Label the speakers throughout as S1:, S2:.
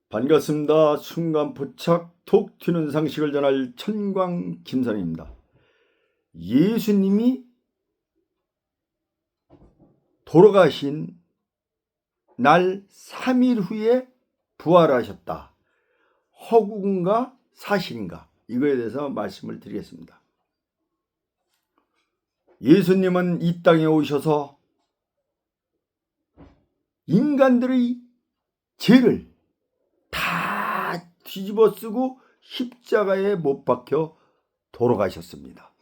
S1: 반갑습니다. 순간포착 톡 튀는 상식을 전할 천광 김선입니다. 예수님이 돌아가신 날 3일 후에 부활하셨다. 허구인가 사실인가? 이거에 대해서 말씀을 드리겠습니다. 예수님은 이 땅에 오셔서 인간들의 죄를 다 뒤집어 쓰고 십자가에 못 박혀 돌아가셨습니다.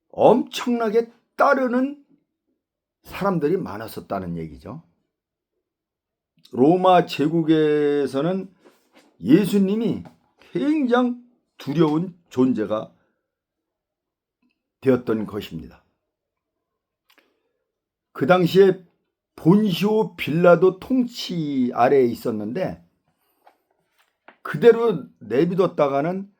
S1: 엄청나게 따르는 사람들이 많았었다는 얘기죠. 로마 제국에서는 예수님이 굉장히 두려운 존재가 되었던 것입니다. 그 당시에 본시오 빌라도 통치 아래에 있었는데 그대로 내비뒀다가는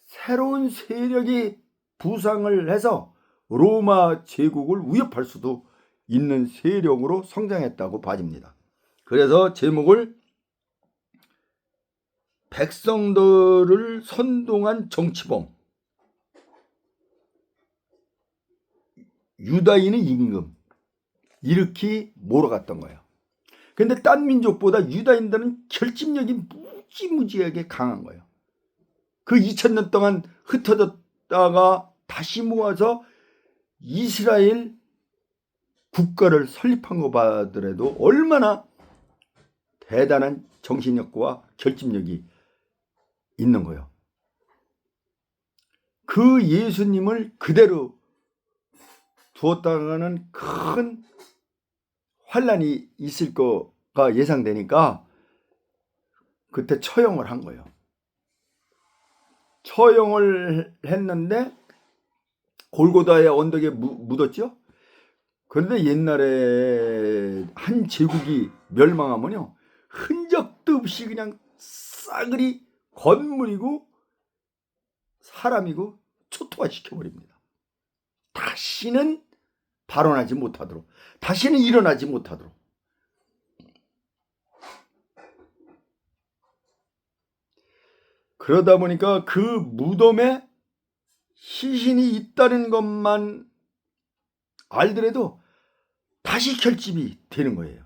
S1: 새로운 세력이 부상을 해서 로마 제국을 위협할 수도 있는 세력으로 성장했다고 봐집니다. 그래서 제목을 백성들을 선동한 정치범, 유다인의 임금 이렇게 몰아갔던 거예요. 근데 딴 민족보다 유다인들은 결집력이 무지무지하게 강한 거예요. 그 2000년 동안 흩어졌다가 다시 모아서 이스라엘 국가를 설립한 거 봐더라도 얼마나 대단한 정신력과 결집력이 있는 거예요. 그 예수님을 그대로 두었다가는 큰 환란이 있을 거가 예상되니까 그때 처형을 한 거예요. 처형을 했는데 골고다의 언덕에 묻었죠. 그런데 옛날에 한 제국이 멸망하면요 흔적도 없이 그냥 싸그리 건물이고 사람이고 초토화 시켜버립니다. 다시는 발언하지 못하도록, 다시는 일어나지 못하도록. 그러다 보니까 그 무덤에 시신이 있다는 것만 알더라도 다시 결집이 되는 거예요.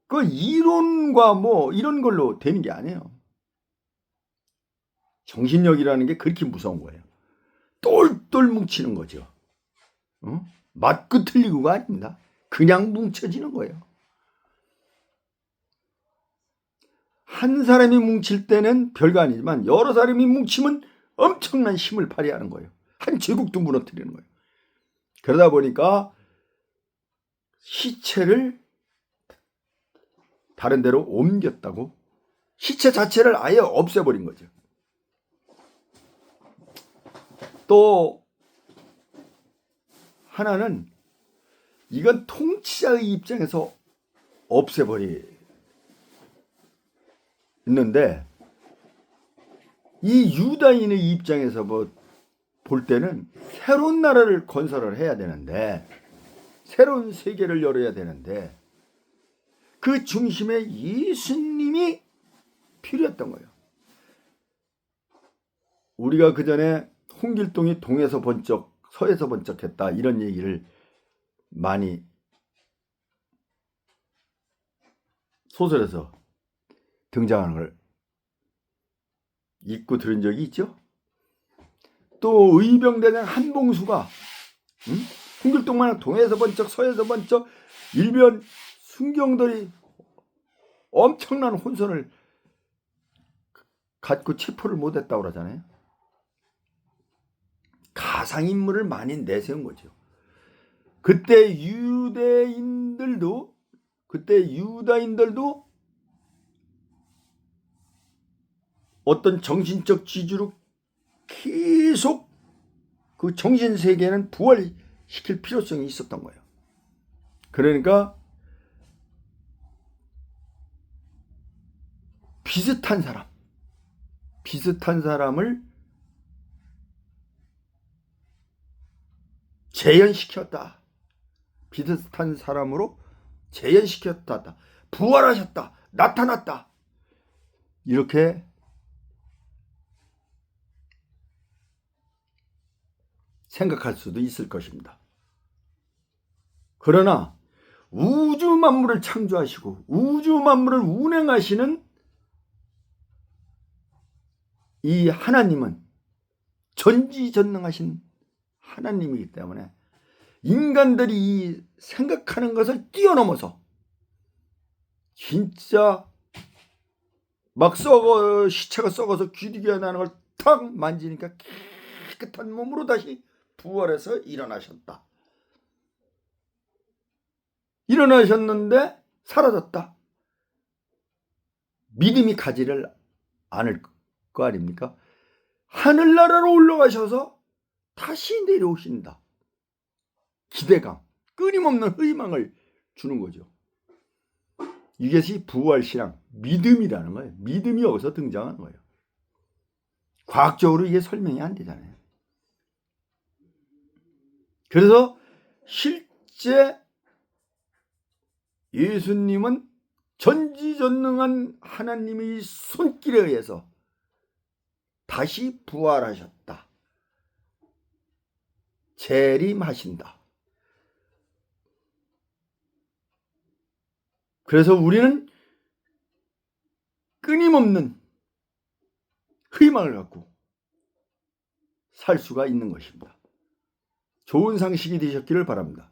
S1: 그 이론과 뭐 이런 걸로 되는 게 아니에요. 정신력이라는 게 그렇게 무서운 거예요. 똘똘 뭉치는 거죠. 맞고 틀리고가 아닙니다. 그냥 뭉쳐지는 거예요. 한 사람이 뭉칠 때는 별거 아니지만 여러 사람이 뭉치면 엄청난 힘을 발휘하는 거예요. 한 제국도 무너뜨리는 거예요. 그러다 보니까 시체를 다른 데로 옮겼다고, 시체 자체를 아예 없애버린 거죠. 또 하나는 이건 통치자의 입장에서 없애버리는데 이 유다인의 입장에서 볼 때는 새로운 나라를 건설을 해야 되는데, 새로운 세계를 열어야 되는데 그 중심에 예수님이 필요했던 거예요. 우리가 그 전에 홍길동이 동에서 번쩍 서에서 번쩍했다 이런 얘기를 많이 소설에서 등장하는 걸 읽고 들은 적이 있죠. 또 의병대장 한봉수가 홍길동만 동에서 번쩍 서에서 번쩍 일변 순경들이 엄청난 혼선을 갖고 체포를 못했다고 그러잖아요. 가상인물을 많이 내세운 거죠. 그때 유다인들도 어떤 정신적 지주로 계속 그 정신세계는 부활시킬 필요성이 있었던 거예요. 그러니까 비슷한 사람을 재현시켰다. 비슷한 사람으로 재현시켰다. 부활하셨다. 나타났다. 이렇게 생각할 수도 있을 것입니다. 그러나 우주 만물을 창조하시고 우주 만물을 운행하시는 이 하나님은 전지전능하신 하나님이기 때문에 인간들이 생각하는 것을 뛰어넘어서 진짜 막 시체가 썩어서 귀디기가 나는 걸 탁 만지니까 깨끗한 몸으로 다시 부활해서 일어나셨다. 일어나셨는데 사라졌다. 믿음이 가지를 않을 거 아닙니까? 하늘나라로 올라가셔서 다시 내려오신다. 기대감, 끊임없는 희망을 주는 거죠. 이것이 부활신앙, 믿음이라는 거예요. 믿음이 여기서 등장하는 거예요. 과학적으로 이게 설명이 안 되잖아요. 그래서 실제 예수님은 전지전능한 하나님의 손길에 의해서 다시 부활하셨다. 재림하신다. 그래서 우리는 끊임없는 희망을 갖고 살 수가 있는 것입니다. 좋은 상식이 되셨기를 바랍니다.